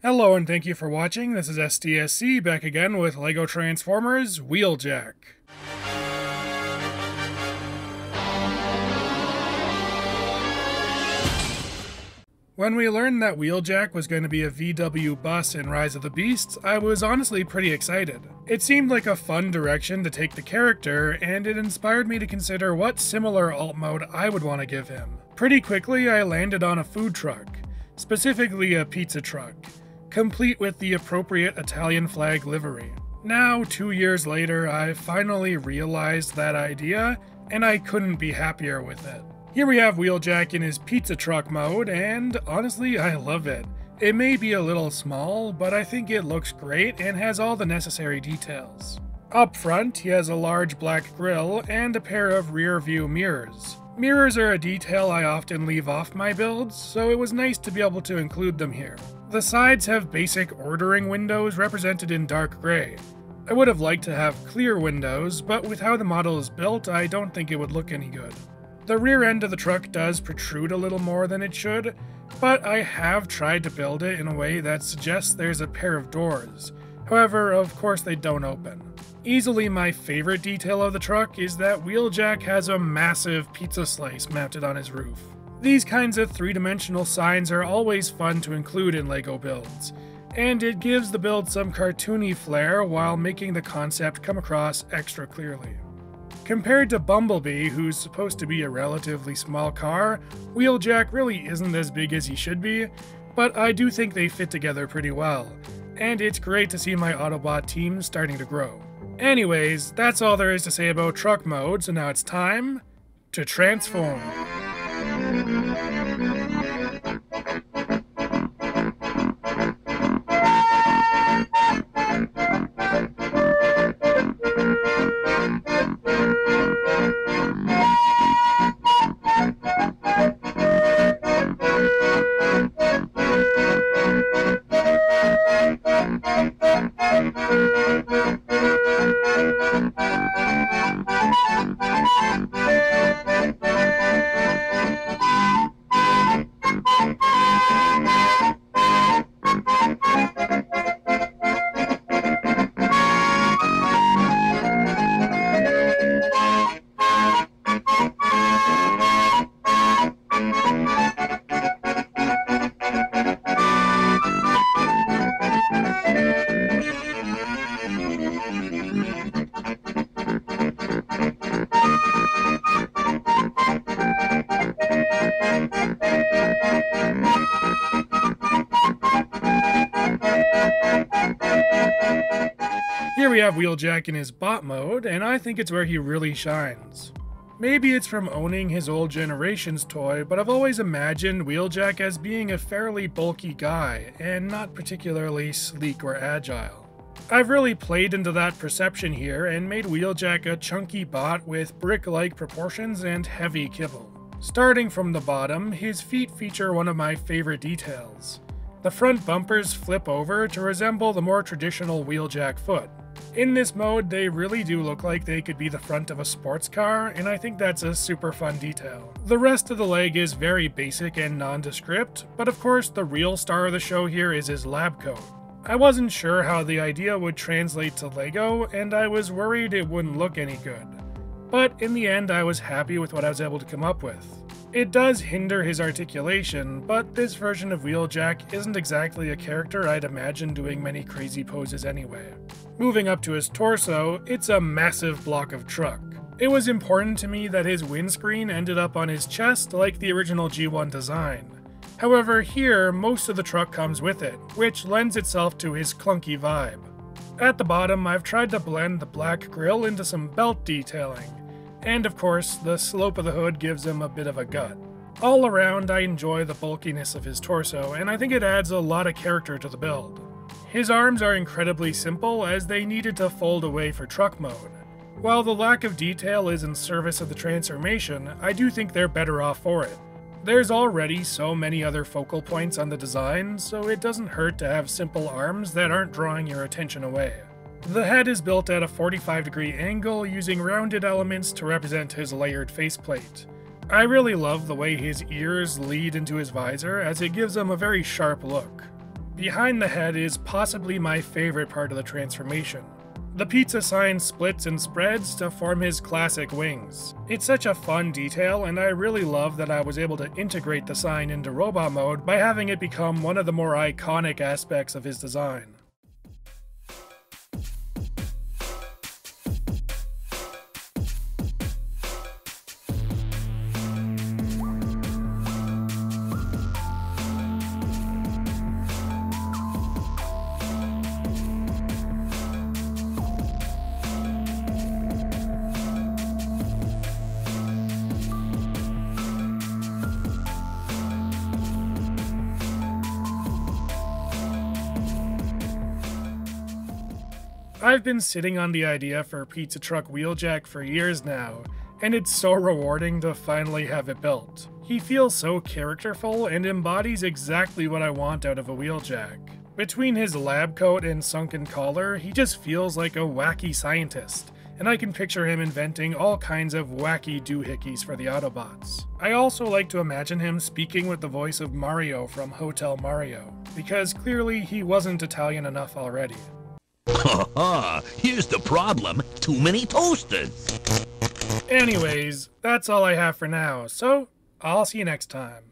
Hello and thank you for watching. This is STSC back again with LEGO Transformers Wheeljack. When we learned that Wheeljack was going to be a VW bus in Rise of the Beasts, I was honestly pretty excited. It seemed like a fun direction to take the character, and it inspired me to consider what similar alt mode I would want to give him. Pretty quickly I landed on a food truck, specifically a pizza truck, complete with the appropriate Italian flag livery. Now, 2 years later, I finally realized that idea, and I couldn't be happier with it. Here we have Wheeljack in his pizza truck mode, and honestly, I love it. It may be a little small, but I think it looks great and has all the necessary details. Up front, he has a large black grille and a pair of rear view mirrors. Mirrors are a detail I often leave off my builds, so it was nice to be able to include them here. The sides have basic ordering windows represented in dark gray. I would have liked to have clear windows, but with how the model is built, I don't think it would look any good. The rear end of the truck does protrude a little more than it should, but I have tried to build it in a way that suggests there's a pair of doors. However, of course they don't open. Easily my favorite detail of the truck is that Wheeljack has a massive pizza slice mounted on his roof. These kinds of three-dimensional signs are always fun to include in LEGO builds, and it gives the build some cartoony flair while making the concept come across extra clearly. Compared to Bumblebee, who's supposed to be a relatively small car, Wheeljack really isn't as big as he should be, but I do think they fit together pretty well, and it's great to see my Autobot team starting to grow. Anyways, that's all there is to say about truck mode, so now it's time to transform. Here we have Wheeljack in his bot mode, and I think it's where he really shines. Maybe it's from owning his old generation's toy, but I've always imagined Wheeljack as being a fairly bulky guy, and not particularly sleek or agile. I've really played into that perception here and made Wheeljack a chunky bot with brick-like proportions and heavy kibble. Starting from the bottom, his feet feature one of my favorite details. The front bumpers flip over to resemble the more traditional Wheeljack foot. In this mode, they really do look like they could be the front of a sports car, and I think that's a super fun detail. The rest of the leg is very basic and nondescript, but of course the real star of the show here is his lab coat. I wasn't sure how the idea would translate to LEGO, and I was worried it wouldn't look any good. But in the end, I was happy with what I was able to come up with. It does hinder his articulation, but this version of Wheeljack isn't exactly a character I'd imagine doing many crazy poses anyway. Moving up to his torso, it's a massive block of truck. It was important to me that his windscreen ended up on his chest like the original G1 design. However, here, most of the truck comes with it, which lends itself to his clunky vibe. At the bottom, I've tried to blend the black grille into some belt detailing. And of course, the slope of the hood gives him a bit of a gut. All around, I enjoy the bulkiness of his torso, and I think it adds a lot of character to the build. His arms are incredibly simple, as they needed to fold away for truck mode. While the lack of detail is in service of the transformation, I do think they're better off for it. There's already so many other focal points on the design, so it doesn't hurt to have simple arms that aren't drawing your attention away. The head is built at a 45-degree angle using rounded elements to represent his layered faceplate. I really love the way his ears lead into his visor, as it gives him a very sharp look. Behind the head is possibly my favorite part of the transformation. The pizza sign splits and spreads to form his classic wings. It's such a fun detail, and I really love that I was able to integrate the sign into robot mode by having it become one of the more iconic aspects of his design. I've been sitting on the idea for Pizza Truck Wheeljack for years now, and it's so rewarding to finally have it built. He feels so characterful and embodies exactly what I want out of a Wheeljack. Between his lab coat and sunken collar, he just feels like a wacky scientist, and I can picture him inventing all kinds of wacky doohickeys for the Autobots. I also like to imagine him speaking with the voice of Mario from Hotel Mario, because clearly he wasn't Italian enough already. Here's the problem. Too many toasters. Anyways, that's all I have for now, so I'll see you next time.